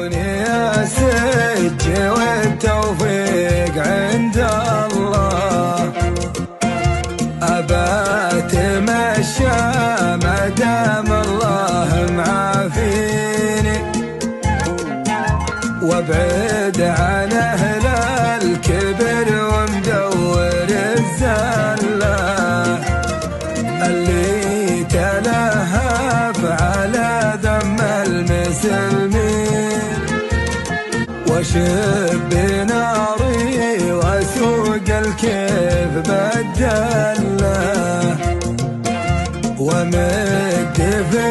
عيوني اسج والتوفيق عند الله، أبات مشى ما دام الله معافيني، وابعد عن أهل الكبر ومدور الزلة اللي تلهف على ذم المسلمين، وشب ناري واسوق الكيف بدله، ومد في